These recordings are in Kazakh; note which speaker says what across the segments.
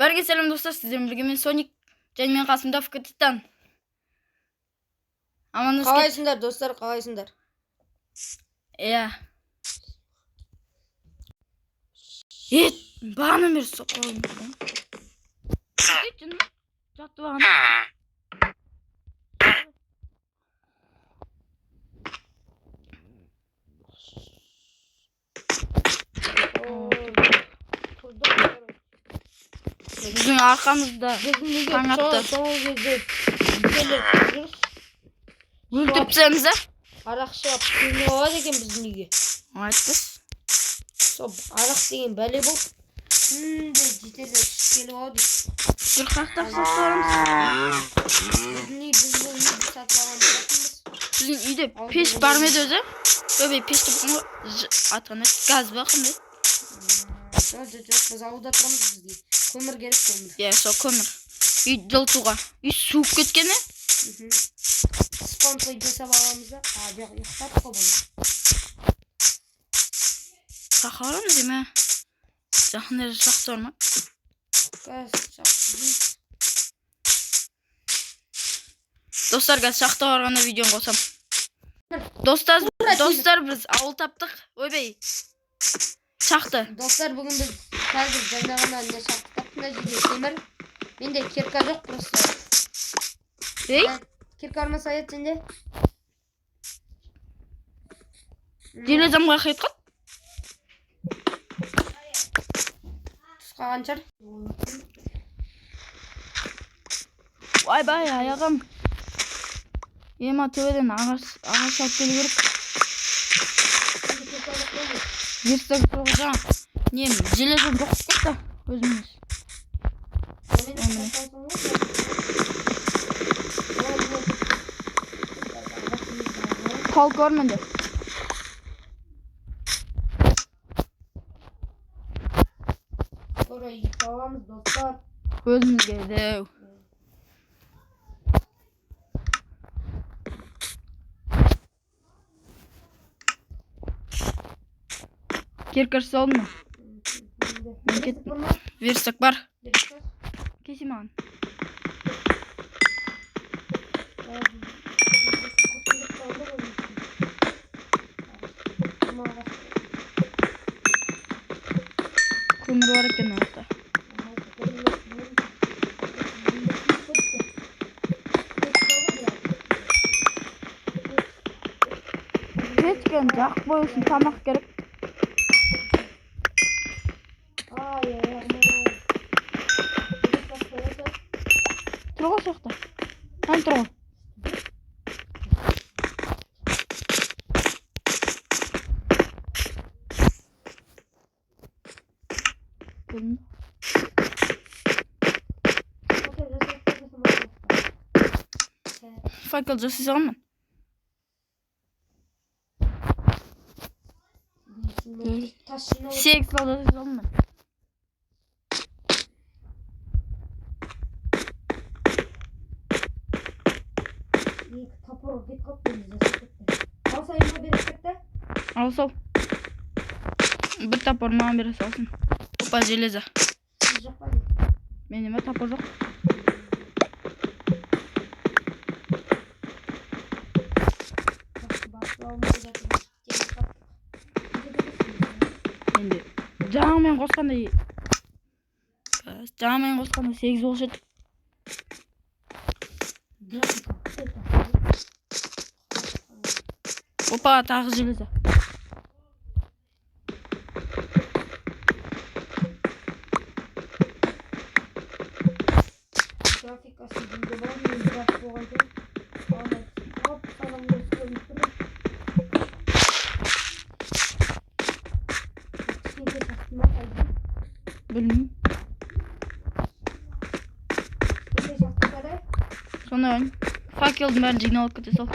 Speaker 1: Berge selam dostlar, sizlerle birlikte men Sonic және қасымда Фкатитан. Аманыңыз
Speaker 2: Қалайсыңдар достар, қалайсыңдар?
Speaker 1: Иә. Ет, бағана бері соққым. Кетін. Жатып алған. Біздің арқамызда таң атты. Өлтіріп тастаймыз да?
Speaker 2: Арақ шығып күні болады екен біздің үйге.
Speaker 1: Айтпыз.
Speaker 2: Сол арақ деген бәле болып. Күнде жетелеп келіп алады.
Speaker 1: Жүр қақтап сатып аламыз.
Speaker 2: Біздің үйді сатып алған болатынбыз.
Speaker 1: Біздің үйде пеш бар ма еді өзі? Өбей пешті бұқын атқанда газ ба қандай?
Speaker 2: Жоқ, біз ауылда тұрамыз бізге. Көмір керек, көмір.
Speaker 1: Иә, сол көмір. Үй жылытуға. Үй суып кеткені?
Speaker 2: Спонсор жасап аламыз да. Жоқ, ұйықтап қойып.
Speaker 1: Қақа аламыз дейм, ә? Жақында жақсы бар ма? Достар, газ шақты барғанда видеоны қосам. Достар, біз ауыл таптық. Ойбай. Шақты.
Speaker 2: Достар, бүгін біз қазір жаңа ғана не шақты таптық жерде темір. Менде кирка жоқ просто.
Speaker 1: Ей?
Speaker 2: Кирка армаса ет сенде?
Speaker 1: Железамға қайтқан?
Speaker 2: Тұсқа қаншар?
Speaker 1: Бай, аяғым. Ема төбеден ағаш алып келу керек. Естігі соғыға. Нем, железім жоқ кетті. Өзіміз. Қалк бар менде.
Speaker 2: Sonra yıkavamız dostlar.
Speaker 1: Өзімізге деу. Киркаш алдың ма? Мен кеттім. Верстак бар. Кесе маған. Көмір бар екен орта. Кеткен жақ бой үшін тамақ керек. Тұрға шақты. Хан тұрға. Факел жасай саламын. Сегіз сал жасай саламын.
Speaker 2: Kapı git kapıyı zasıktı. Alsayma bir sıktı.
Speaker 1: Алсау. Бір тапор маған бере салсын. Опа, железа. Менде ме тапор жоқ? Менде жаңамен қосқанда 8 болушы еді. Опа, тағы железа.
Speaker 2: Grafikası günde var mı? Grafik olacak. Hop, falan göstermiştim. Şimdi saçma kaldı.
Speaker 1: Білмеймін.
Speaker 2: Şimdi saçmaları.
Speaker 1: Сондай ойын. Факелдің бәрін жинап кете сал.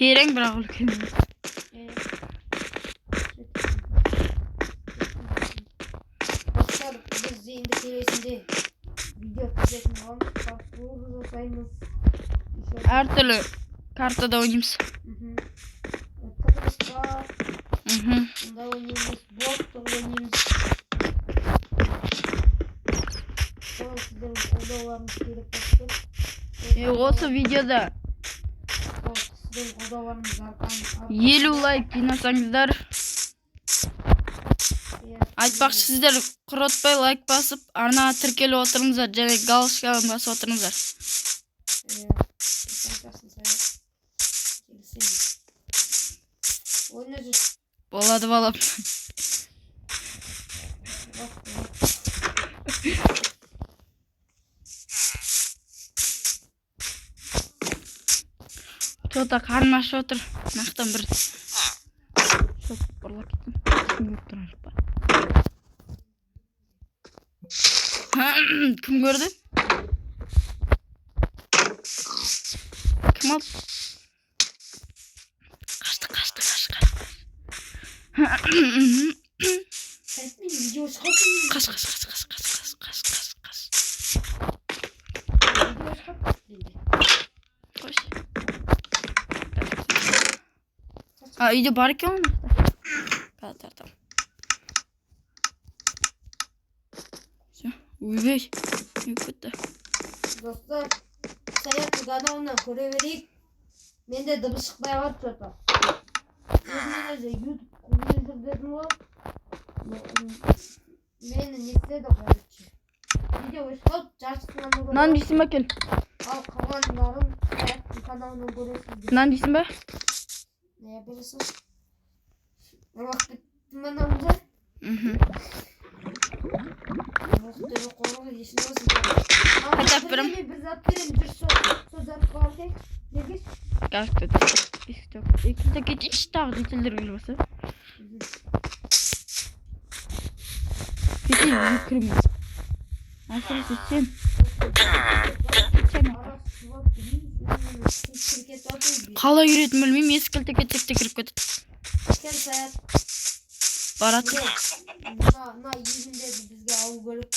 Speaker 1: Tereң бірақ үлкен.
Speaker 2: Bize indi keresinde video çekeceğim falan. Parkur sayımız.
Speaker 1: Her türlü kartada oynayımız.
Speaker 2: Kıbrıs var.
Speaker 1: Hı.
Speaker 2: Bunda oynayımız. Bot da oynayımız. Sonra sizlerin odalarınız gerek baktı.
Speaker 1: Olsa videoda
Speaker 2: Sizlerin odalarınız arkan.
Speaker 1: yellow like dinasangızlar. Айтпақшы сіздер құротпай лайк басып, арнаға тіркеліп отырыңыздар, және галочканы басып отырыңыздар. Болады балам. Тота қарным ашып отыр. Мақтан бір шоп ұрлап кеттім. Кім көріп тұрған жоқ па? Кім көрді? Кім алды? Қашты. Қаш. Қош. Үйде бар екен оны. Tamam. Uyuyor. Uykuda.
Speaker 2: Dostlar, Sayat kanalına göreverik. Ben de dıbı çıkmaya var çota. Özünüze YouTube kullanıcı dedim o. Beni nefret de koyucu. Video hoş çarşısından da
Speaker 1: Nan disim bakın.
Speaker 2: al kalanlarım Sayat kanalına görersiniz.
Speaker 1: Nan disim be.
Speaker 2: Ne yapıyorsun? Ne vakit ben alacağım.
Speaker 1: Hadi yaparım. Gerçekten. İkide geçiş takditilir bilmesi. Peki yıkırım. Nasıl seçim? Қалай үйретім білмеймін, ескілті кетсекте кіріп кетеді. Барады.
Speaker 2: Мына егінде бізге алу керек.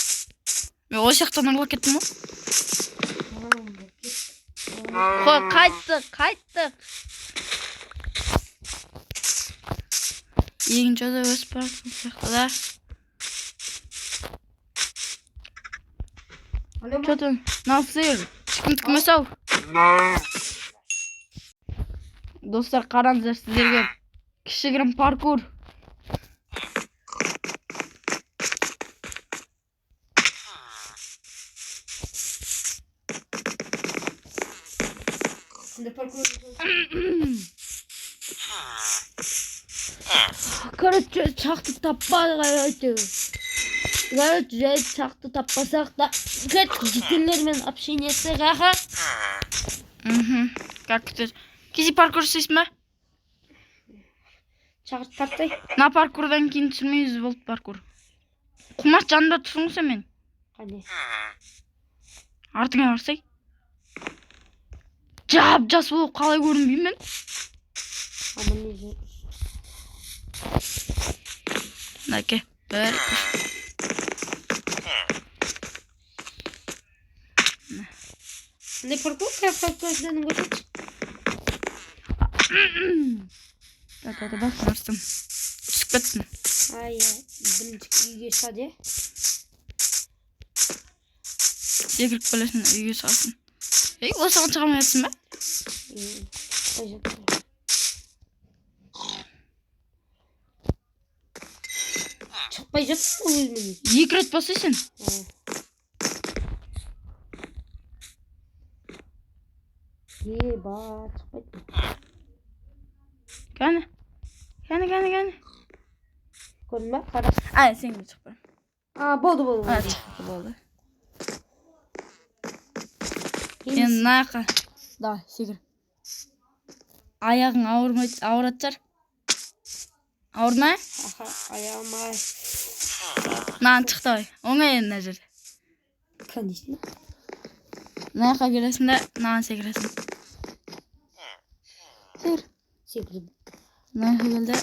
Speaker 1: Мен ол жақтан ұрлап кеттім ғой. Қой, қайттық. Егін жода өсіп барады сол сияқты да. Что-то насыр. Ешкім тікмес ау. Достар, қараңыздар, сіздерге кішігірім паркур. Короче, çaktı tapmadık. Короче, çaktı tapmasak da ciddilerмен общениесі қаға. Как это? Кези паркур істейсің бе?
Speaker 2: Çağırт тарттай.
Speaker 1: На паркурдан кейін түсірмейміз болды паркур. Құмаш жанында тұрсың сен мен.
Speaker 2: Қане.
Speaker 1: Артыңа барсай. Жап-жас болып қалай көрінбеймін мен?
Speaker 2: Ama ne güzel.
Speaker 1: Әке, бір.
Speaker 2: Ne parkur kıyafetlerden götür.
Speaker 1: Hadi basmıştım. Çıkıttım.
Speaker 2: Ay ya, birinci iyi hadi.
Speaker 1: Секіріп білесің, үйге салсын. Осыған шығамайсың ба?
Speaker 2: Çıkmay жатсың ғой өзімен.
Speaker 1: 2 рет басайсың.
Speaker 2: Бар, çıkmaydı.
Speaker 1: Кәне.
Speaker 2: Көрдің бе? Қарас.
Speaker 1: Сен де шықпа.
Speaker 2: Болды.
Speaker 1: Болды. Енді нақы. Давай, секір. Аяғың ауыратар. Ауырмай?
Speaker 2: Ayağım ay.
Speaker 1: Нан шықты ой. Оңай енді мына жерде.
Speaker 2: Конечно.
Speaker 1: Наққа келесің де, нан секіресің.
Speaker 2: Секірді.
Speaker 1: Наққа келді,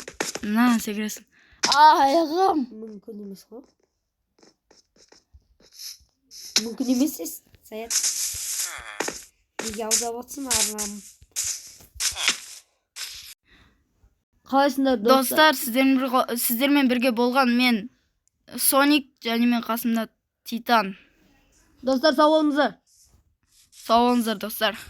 Speaker 1: нан секіресің. Аяғым.
Speaker 2: Мүмкін емес қой. Мүмкін емес Саят. Неге алдап отырсың арнам? Қалайсыңдар достар?
Speaker 1: Достар, сіздермен бірге болған мен Соник және мен қасымда Титан.
Speaker 2: Достар сау болыңыздар.
Speaker 1: Сау болыңыздар достар.